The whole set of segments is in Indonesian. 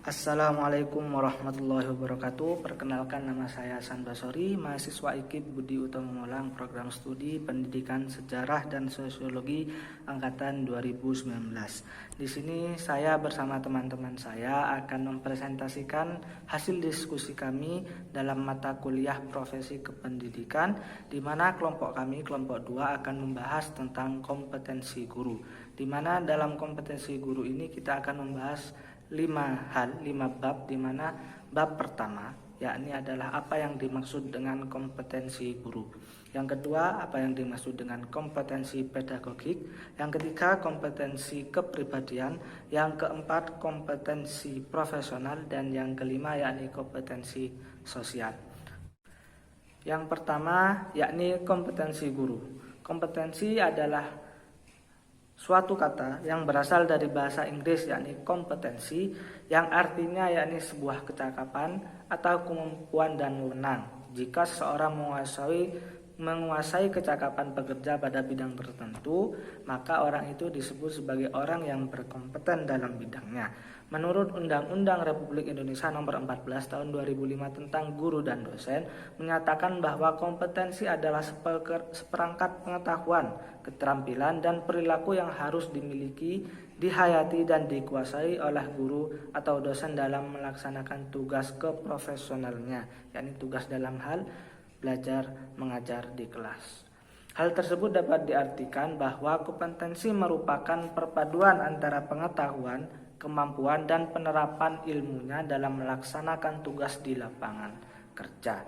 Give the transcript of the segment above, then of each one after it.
Assalamualaikum warahmatullahi wabarakatuh. Perkenalkan, nama saya Hasan Basori, mahasiswa IKIP Budi Utomo Molang, program studi Pendidikan Sejarah dan Sosiologi angkatan 2019. Di sini saya bersama teman-teman saya akan mempresentasikan hasil diskusi kami dalam mata kuliah Profesi Kependidikan, di mana kelompok kami, kelompok 2, akan membahas tentang kompetensi guru. Di mana dalam kompetensi guru ini kita akan membahas 5 bab, di mana bab pertama yakni adalah apa yang dimaksud dengan kompetensi guru. Yang kedua, apa yang dimaksud dengan kompetensi pedagogik. Yang ketiga, kompetensi kepribadian. Yang keempat, kompetensi profesional. Dan yang kelima yakni kompetensi sosial. Yang pertama yakni kompetensi guru. Kompetensi adalah suatu kata yang berasal dari bahasa Inggris yakni kompetensi, yang artinya yakni sebuah kecakapan atau kemampuan dan wewenang. Jika seseorang menguasai kecakapan bekerja pada bidang tertentu, maka orang itu disebut sebagai orang yang berkompeten dalam bidangnya. Menurut Undang-Undang Republik Indonesia Nomor 14 Tahun 2005 tentang guru dan dosen, menyatakan bahwa kompetensi adalah seperangkat pengetahuan, keterampilan, dan perilaku yang harus dimiliki, dihayati, dan dikuasai oleh guru atau dosen dalam melaksanakan tugas keprofesionalnya, yakni tugas dalam hal belajar mengajar di kelas. Hal tersebut dapat diartikan bahwa kompetensi merupakan perpaduan antara pengetahuan, kemampuan, dan penerapan ilmunya dalam melaksanakan tugas di lapangan kerja.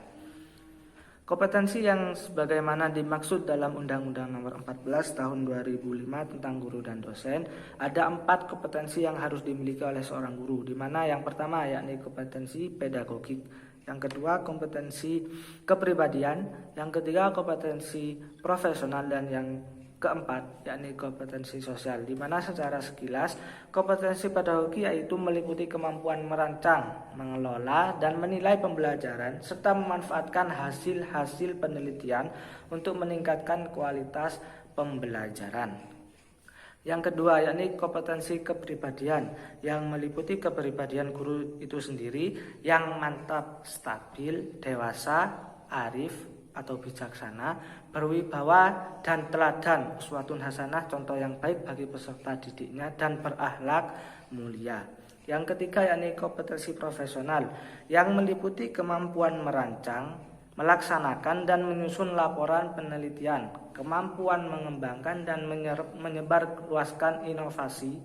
Kompetensi yang sebagaimana dimaksud dalam Undang-Undang Nomor 14 Tahun 2005 tentang guru dan dosen, ada 4 kompetensi yang harus dimiliki oleh seorang guru, di mana yang pertama yakni kompetensi pedagogik, yang kedua kompetensi kepribadian, yang ketiga kompetensi profesional, dan yang keempat yakni kompetensi sosial, di mana secara sekilas kompetensi pedagogi yaitu meliputi kemampuan merancang, mengelola, dan menilai pembelajaran serta memanfaatkan hasil-hasil penelitian untuk meningkatkan kualitas pembelajaran. Yang kedua yakni kompetensi kepribadian, yang meliputi kepribadian guru itu sendiri yang mantap, stabil, dewasa, arif atau bijaksana, berwibawa, dan teladan, uswatun hasanah, contoh yang baik bagi peserta didiknya, dan berakhlak mulia. Yang ketiga yakni kompetensi profesional, yang meliputi kemampuan merancang, melaksanakan, dan menyusun laporan penelitian, kemampuan mengembangkan dan menyebarluaskan inovasi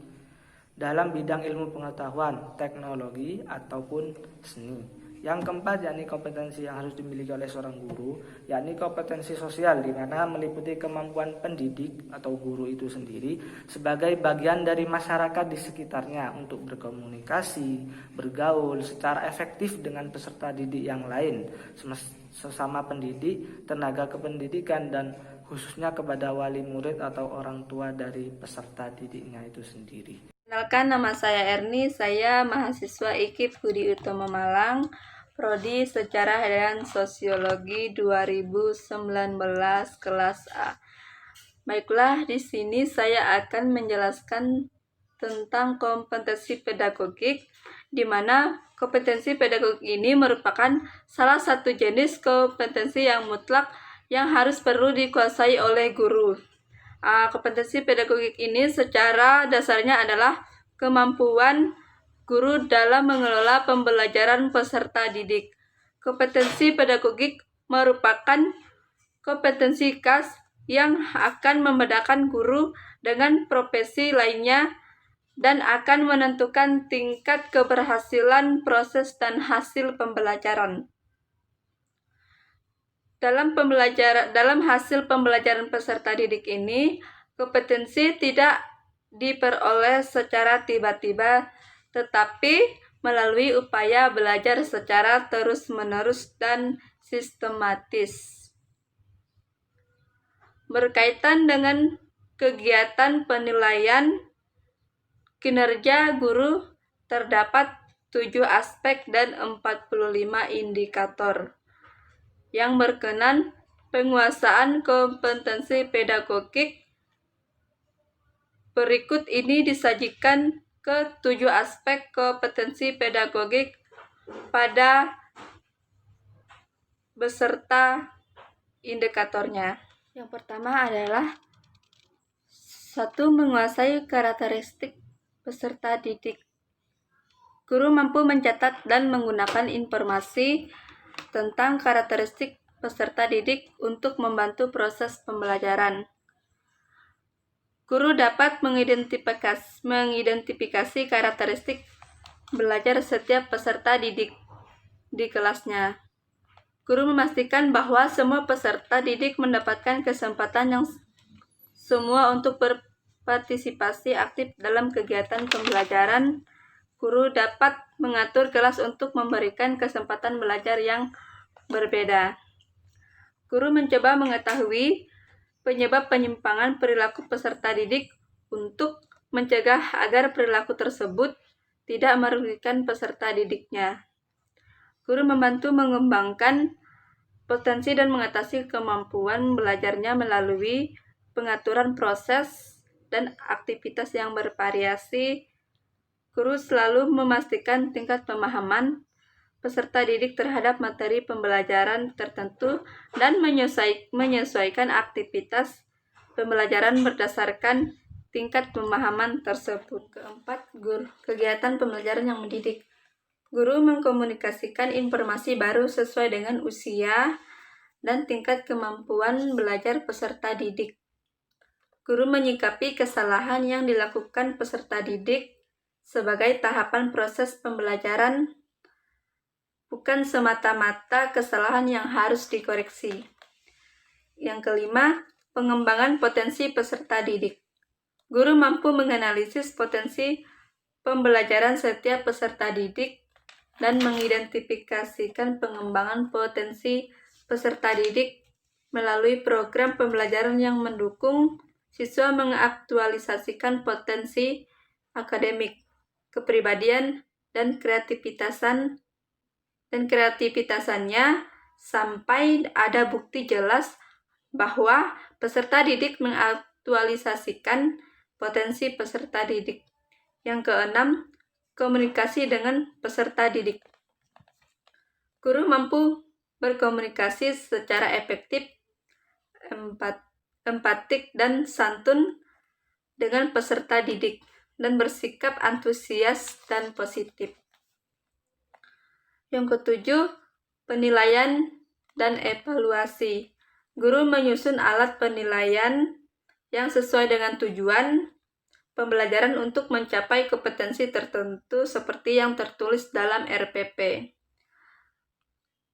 dalam bidang ilmu pengetahuan, teknologi, ataupun seni. Yang keempat yakni kompetensi yang harus dimiliki oleh seorang guru, yakni kompetensi sosial, di mana meliputi kemampuan pendidik atau guru itu sendiri sebagai bagian dari masyarakat di sekitarnya untuk berkomunikasi, bergaul secara efektif dengan peserta didik yang lain, sesama pendidik, tenaga kependidikan, dan khususnya kepada wali murid atau orang tua dari peserta didiknya itu sendiri. Kenalkan, nama saya Erni, saya mahasiswa IKIP Budi Utomo Malang, Prodi Sejarah dan Sosiologi 2019 kelas A. Baiklah, di sini saya akan menjelaskan tentang kompetensi pedagogik, di mana kompetensi pedagogik ini merupakan salah satu jenis kompetensi yang mutlak yang harus perlu dikuasai oleh guru. Kompetensi pedagogik ini secara dasarnya adalah kemampuan guru dalam mengelola pembelajaran peserta didik. Kompetensi pedagogik merupakan kompetensi khas yang akan membedakan guru dengan profesi lainnya dan akan menentukan tingkat keberhasilan proses dan hasil pembelajaran. Dalam hasil pembelajaran peserta didik ini, kompetensi tidak diperoleh secara tiba-tiba, tetapi melalui upaya belajar secara terus-menerus dan sistematis. Berkaitan dengan kegiatan penilaian kinerja guru, terdapat 7 aspek dan 45 indikator yang berkenan penguasaan kompetensi pedagogik. Berikut ini disajikan ke-7 aspek kompetensi pedagogik pada beserta indikatornya. Yang pertama adalah 1. Menguasai karakteristik peserta didik. Guru mampu mencatat dan menggunakan informasi tentang karakteristik peserta didik untuk membantu proses pembelajaran. Guru dapat mengidentifikasi karakteristik belajar setiap peserta didik di kelasnya. Guru memastikan bahwa semua peserta didik mendapatkan kesempatan yang semua untuk berpartisipasi aktif dalam kegiatan pembelajaran. Guru dapat mengatur kelas untuk memberikan kesempatan belajar yang berbeda. Guru mencoba mengetahui penyebab penyimpangan perilaku peserta didik untuk mencegah agar perilaku tersebut tidak merugikan peserta didiknya. Guru membantu mengembangkan potensi dan mengatasi kemampuan belajarnya melalui pengaturan proses dan aktivitas yang bervariasi. Guru selalu memastikan tingkat pemahaman peserta didik terhadap materi pembelajaran tertentu dan menyesuaikan aktivitas pembelajaran berdasarkan tingkat pemahaman tersebut. Keempat, kegiatan pembelajaran yang mendidik. Guru mengkomunikasikan informasi baru sesuai dengan usia dan tingkat kemampuan belajar peserta didik. Guru menyikapi kesalahan yang dilakukan peserta didik sebagai tahapan proses pembelajaran, bukan semata-mata kesalahan yang harus dikoreksi. Yang kelima, pengembangan potensi peserta didik. Guru mampu menganalisis potensi pembelajaran setiap peserta didik dan mengidentifikasikan pengembangan potensi peserta didik melalui program pembelajaran yang mendukung siswa mengaktualisasikan potensi akademik, kepribadian, dan kreativitasannya sampai ada bukti jelas bahwa peserta didik mengaktualisasikan potensi peserta didik. Yang keenam, komunikasi dengan peserta didik. Guru mampu berkomunikasi secara efektif, empatik, dan santun dengan peserta didik dan bersikap antusias dan positif. Yang ketujuh, penilaian dan evaluasi. Guru menyusun alat penilaian yang sesuai dengan tujuan pembelajaran untuk mencapai kompetensi tertentu seperti yang tertulis dalam RPP.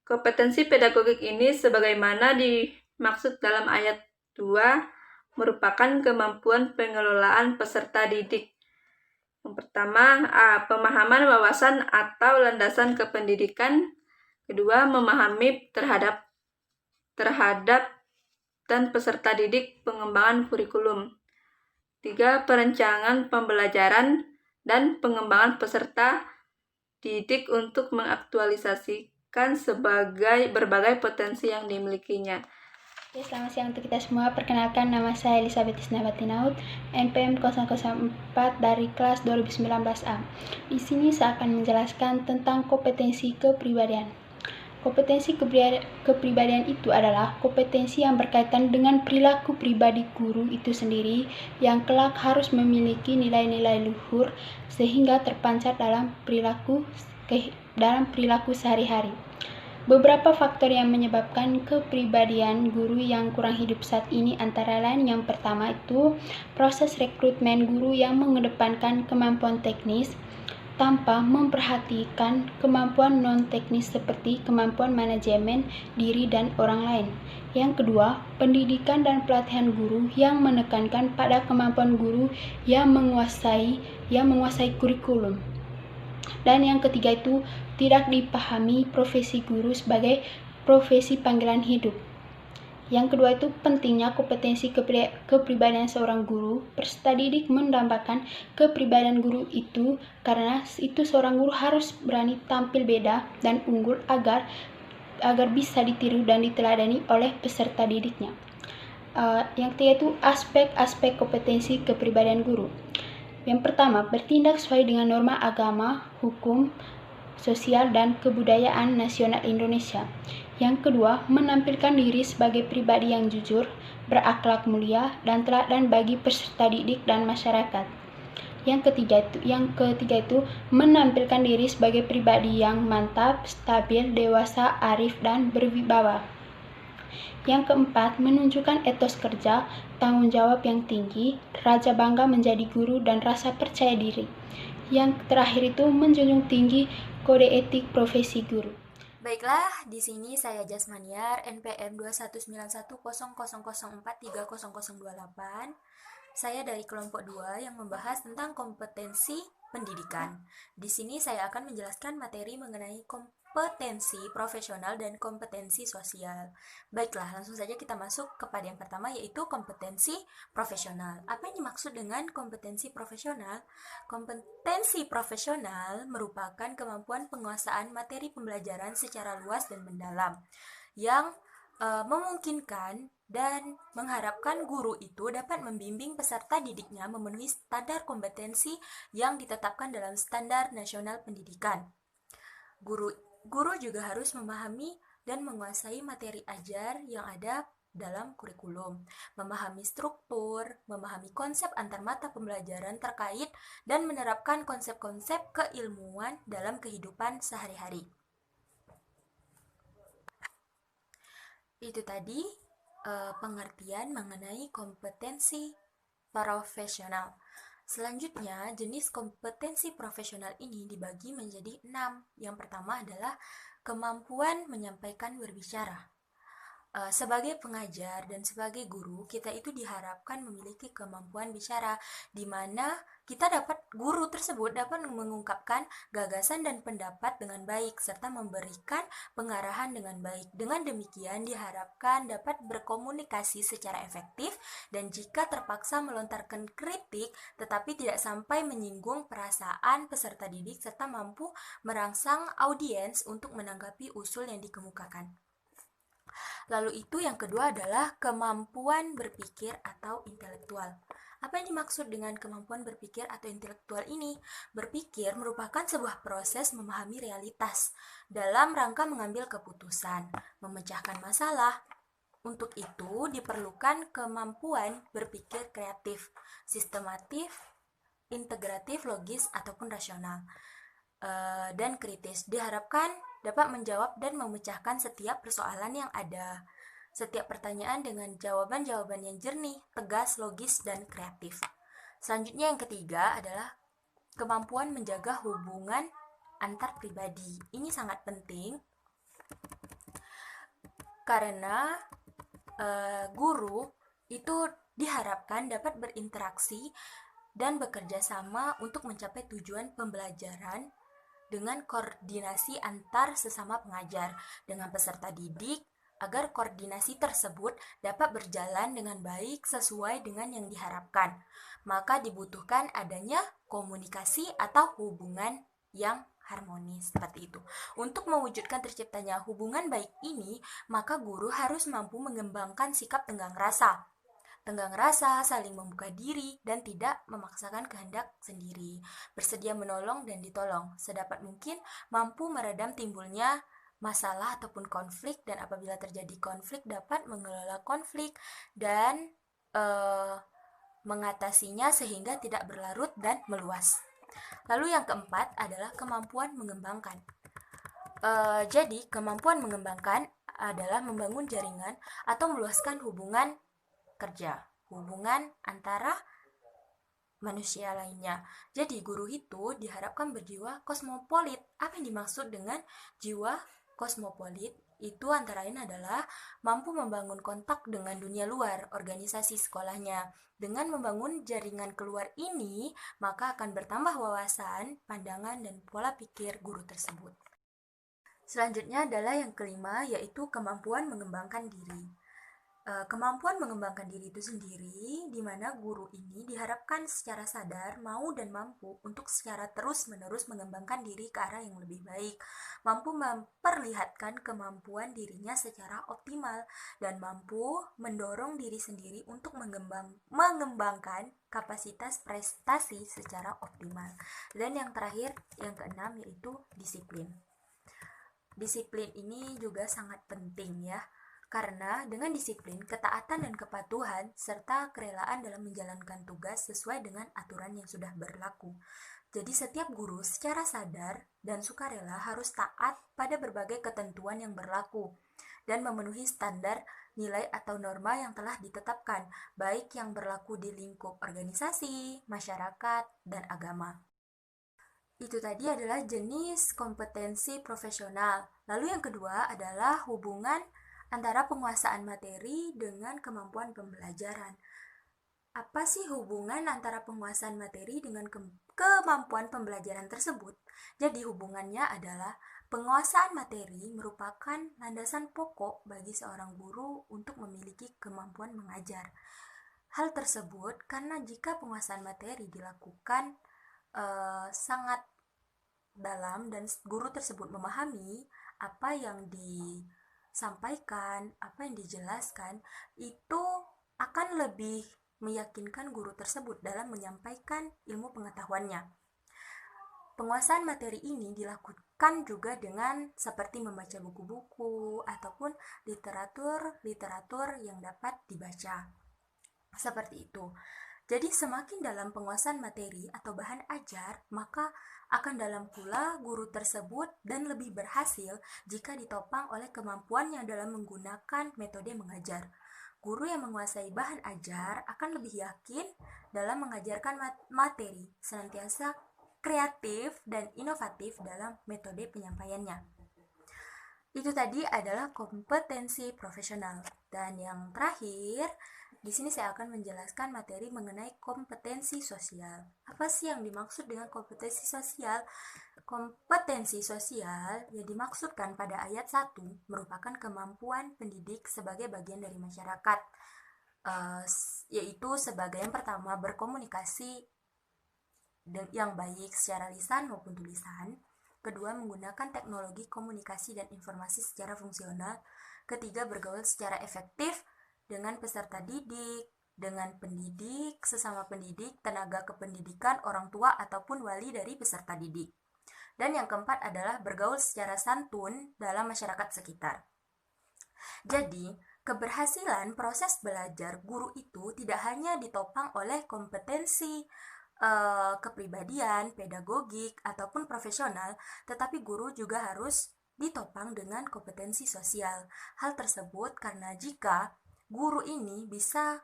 Kompetensi pedagogik ini sebagaimana dimaksud dalam ayat 2 merupakan kemampuan pengelolaan peserta didik. Yang pertama, A. Pemahaman wawasan atau landasan kependidikan. Kedua, memahami terhadap dan peserta didik pengembangan kurikulum. 3. Perencanaan pembelajaran dan pengembangan peserta didik untuk mengaktualisasikan berbagai potensi yang dimilikinya. Selamat siang untuk kita semua. Perkenalkan, nama saya Elizabeth Isnabatinaut, NPM 004 dari kelas 2019A. Di sini saya akan menjelaskan tentang kompetensi kepribadian. Kompetensi kepribadian itu adalah kompetensi yang berkaitan dengan perilaku pribadi guru itu sendiri yang kelak harus memiliki nilai-nilai luhur sehingga terpancar dalam perilaku sehari-hari. Beberapa faktor yang menyebabkan kepribadian guru yang kurang hidup saat ini antara lain yang pertama itu proses rekrutmen guru yang mengedepankan kemampuan teknis tanpa memperhatikan kemampuan non-teknis seperti kemampuan manajemen diri dan orang lain. Yang kedua, pendidikan dan pelatihan guru yang menekankan pada kemampuan guru yang menguasai kurikulum. Dan yang ketiga itu tidak dipahami profesi guru sebagai profesi panggilan hidup. Yang kedua itu pentingnya kompetensi kepribadian seorang guru. Peserta didik mendambakan kepribadian guru itu karena itu seorang guru harus berani tampil beda dan unggul agar bisa ditiru dan diteladani oleh peserta didiknya. Yang ketiga itu aspek-aspek kompetensi kepribadian guru. Yang pertama, bertindak sesuai dengan norma agama, hukum, sosial, dan kebudayaan nasional Indonesia. Yang kedua, menampilkan diri sebagai pribadi yang jujur, berakhlak mulia, dan teladan bagi peserta didik dan masyarakat. Yang ketiga itu menampilkan diri sebagai pribadi yang mantap, stabil, dewasa, arif, dan berwibawa. Yang keempat, menunjukkan etos kerja, tanggung jawab yang tinggi, rasa bangga menjadi guru, dan rasa percaya diri. Yang terakhir itu menjunjung tinggi kode etik profesi guru. Baiklah, di sini saya Jasmaniar, NPM 2191000430028. Saya dari kelompok 2 yang membahas tentang kompetensi pendidikan. Di sini saya akan menjelaskan materi mengenai kompetensi profesional dan kompetensi sosial. Baiklah, langsung saja kita masuk kepada yang pertama, yaitu kompetensi profesional. Apa yang dimaksud dengan kompetensi profesional? Kompetensi profesional merupakan kemampuan penguasaan materi pembelajaran secara luas dan mendalam yang memungkinkan dan mengharapkan guru itu dapat membimbing peserta didiknya memenuhi standar kompetensi yang ditetapkan dalam Standar Nasional Pendidikan. Guru juga harus memahami dan menguasai materi ajar yang ada dalam kurikulum, memahami struktur, memahami konsep antar mata pembelajaran terkait, dan menerapkan konsep-konsep keilmuan dalam kehidupan sehari-hari. Itu tadi pengertian mengenai kompetensi profesional. Selanjutnya, jenis kompetensi profesional ini dibagi menjadi 6. Yang pertama adalah kemampuan menyampaikan berbicara. Sebagai pengajar dan sebagai guru, kita itu diharapkan memiliki kemampuan bicara, di mana guru tersebut dapat mengungkapkan gagasan dan pendapat dengan baik, serta memberikan pengarahan dengan baik. Dengan demikian, diharapkan dapat berkomunikasi secara efektif, dan jika terpaksa melontarkan kritik, tetapi tidak sampai menyinggung perasaan peserta didik, serta mampu merangsang audiens untuk menanggapi usul yang dikemukakan. Lalu itu yang kedua adalah kemampuan berpikir atau intelektual. Apa yang dimaksud dengan kemampuan berpikir atau intelektual ini? Berpikir merupakan sebuah proses memahami realitas dalam rangka mengambil keputusan, memecahkan masalah. Untuk itu diperlukan kemampuan berpikir kreatif, sistematif, integratif, logis, ataupun rasional, dan kritis. Diharapkan dapat menjawab dan memecahkan setiap persoalan yang ada, setiap pertanyaan dengan jawaban-jawaban yang jernih, tegas, logis, dan kreatif. Selanjutnya yang ketiga adalah kemampuan menjaga hubungan antar pribadi. Ini sangat penting karena guru itu diharapkan dapat berinteraksi dan bekerja sama untuk mencapai tujuan pembelajaran dengan koordinasi antar sesama pengajar dengan peserta didik, agar koordinasi tersebut dapat berjalan dengan baik sesuai dengan yang diharapkan. Maka dibutuhkan adanya komunikasi atau hubungan yang harmonis, seperti itu. Untuk mewujudkan terciptanya hubungan baik ini, maka guru harus mampu mengembangkan sikap tenggang rasa, saling membuka diri, dan tidak memaksakan kehendak sendiri, bersedia menolong dan ditolong, sedapat mungkin mampu meredam timbulnya masalah ataupun konflik, dan apabila terjadi konflik dapat mengelola konflik dan mengatasinya sehingga tidak berlarut dan meluas. Lalu yang keempat adalah kemampuan mengembangkan. Jadi kemampuan mengembangkan adalah membangun jaringan atau meluaskan hubungan kerja, hubungan antara manusia lainnya. Jadi guru itu diharapkan berjiwa kosmopolit. Apa yang dimaksud dengan jiwa kosmopolit? Itu antara lain adalah mampu membangun kontak dengan dunia luar, organisasi sekolahnya. Dengan membangun jaringan keluar ini, maka akan bertambah wawasan, pandangan, dan pola pikir guru tersebut. Selanjutnya adalah yang kelima, yaitu kemampuan mengembangkan diri. Kemampuan mengembangkan diri itu sendiri, di mana guru ini diharapkan secara sadar, mau dan mampu untuk secara terus-menerus mengembangkan diri ke arah yang lebih baik, mampu memperlihatkan kemampuan dirinya secara optimal dan mampu mendorong diri sendiri untuk mengembangkan kapasitas prestasi secara optimal. Dan yang terakhir, yang keenam, yaitu disiplin. Disiplin ini juga sangat penting ya, karena dengan disiplin, ketaatan dan kepatuhan, serta kerelaan dalam menjalankan tugas sesuai dengan aturan yang sudah berlaku. Jadi setiap guru secara sadar dan sukarela harus taat pada berbagai ketentuan yang berlaku dan memenuhi standar nilai atau norma yang telah ditetapkan, baik yang berlaku di lingkup organisasi, masyarakat, dan agama. Itu tadi adalah jenis kompetensi profesional. Lalu yang kedua adalah hubungan antara penguasaan materi dengan kemampuan pembelajaran. Apa sih hubungan antara penguasaan materi dengan kemampuan pembelajaran tersebut? Jadi hubungannya adalah penguasaan materi merupakan landasan pokok bagi seorang guru untuk memiliki kemampuan mengajar. Hal tersebut karena jika penguasaan materi dilakukan sangat dalam dan guru tersebut memahami apa yang disampaikan, apa yang dijelaskan, itu akan lebih meyakinkan guru tersebut dalam menyampaikan ilmu pengetahuannya. Penguasaan materi ini dilakukan juga dengan seperti membaca buku-buku ataupun literatur yang dapat dibaca. Seperti itu. Jadi semakin dalam penguasaan materi atau bahan ajar, maka akan dalam pula guru tersebut dan lebih berhasil jika ditopang oleh kemampuannya dalam menggunakan metode mengajar. Guru yang menguasai bahan ajar akan lebih yakin dalam mengajarkan materi, senantiasa kreatif dan inovatif dalam metode penyampaiannya. Itu tadi adalah kompetensi profesional. Dan yang terakhir, di sini saya akan menjelaskan materi mengenai kompetensi sosial. Apa sih yang dimaksud dengan kompetensi sosial? Kompetensi sosial yang dimaksudkan pada ayat 1 merupakan kemampuan pendidik sebagai bagian dari masyarakat, yaitu sebagai yang pertama berkomunikasi yang baik secara lisan maupun tulisan. Kedua, menggunakan teknologi komunikasi dan informasi secara fungsional. Ketiga, bergaul secara efektif dengan peserta didik, dengan pendidik, sesama pendidik, tenaga kependidikan, orang tua, ataupun wali dari peserta didik. Dan yang keempat adalah bergaul secara santun dalam masyarakat sekitar. Jadi, keberhasilan proses belajar guru itu tidak hanya ditopang oleh kompetensi kepribadian, pedagogik, ataupun profesional, tetapi guru juga harus ditopang dengan kompetensi sosial. Hal tersebut karena jika guru ini bisa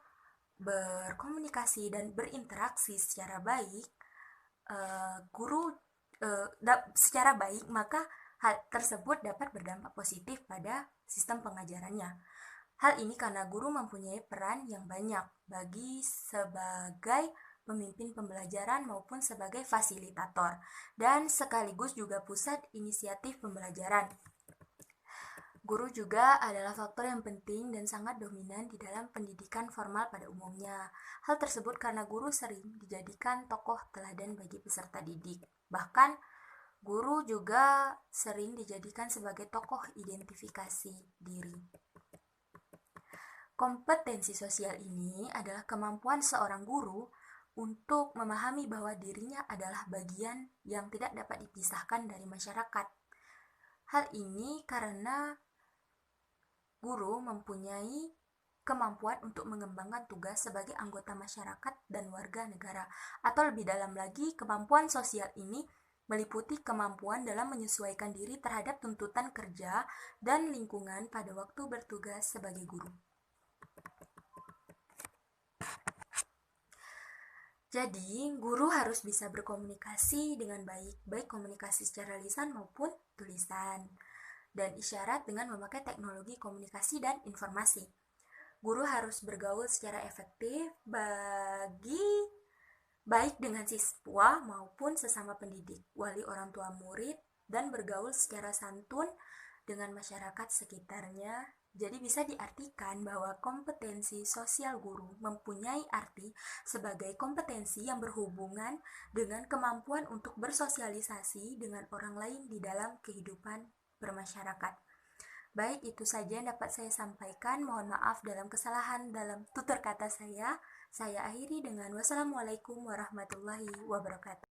berkomunikasi dan berinteraksi secara baik, secara baik, maka hal tersebut dapat berdampak positif pada sistem pengajarannya. Hal ini karena guru mempunyai peran yang banyak bagi sebagai pemimpin pembelajaran maupun sebagai fasilitator dan sekaligus juga pusat inisiatif pembelajaran. Guru juga adalah faktor yang penting dan sangat dominan di dalam pendidikan formal pada umumnya. Hal tersebut karena guru sering dijadikan tokoh teladan bagi peserta didik. Bahkan, guru juga sering dijadikan sebagai tokoh identifikasi diri. Kompetensi sosial ini adalah kemampuan seorang guru untuk memahami bahwa dirinya adalah bagian yang tidak dapat dipisahkan dari masyarakat. Hal ini karena guru mempunyai kemampuan untuk mengembangkan tugas sebagai anggota masyarakat dan warga negara. Atau lebih dalam lagi, kemampuan sosial ini meliputi kemampuan dalam menyesuaikan diri terhadap tuntutan kerja dan lingkungan pada waktu bertugas sebagai guru. Jadi, guru harus bisa berkomunikasi dengan baik komunikasi secara lisan maupun tulisan, dan isyarat dengan memakai teknologi komunikasi dan informasi. Guru harus bergaul secara efektif baik dengan siswa maupun sesama pendidik, wali orang tua murid, dan bergaul secara santun dengan masyarakat sekitarnya Jadi bisa diartikan bahwa kompetensi sosial guru mempunyai arti sebagai kompetensi yang berhubungan dengan kemampuan untuk bersosialisasi dengan orang lain di dalam kehidupan bermasyarakat. Baik, itu saja yang dapat saya sampaikan. Mohon maaf dalam kesalahan dalam tutur kata saya. Saya akhiri dengan wassalamualaikum warahmatullahi wabarakatuh.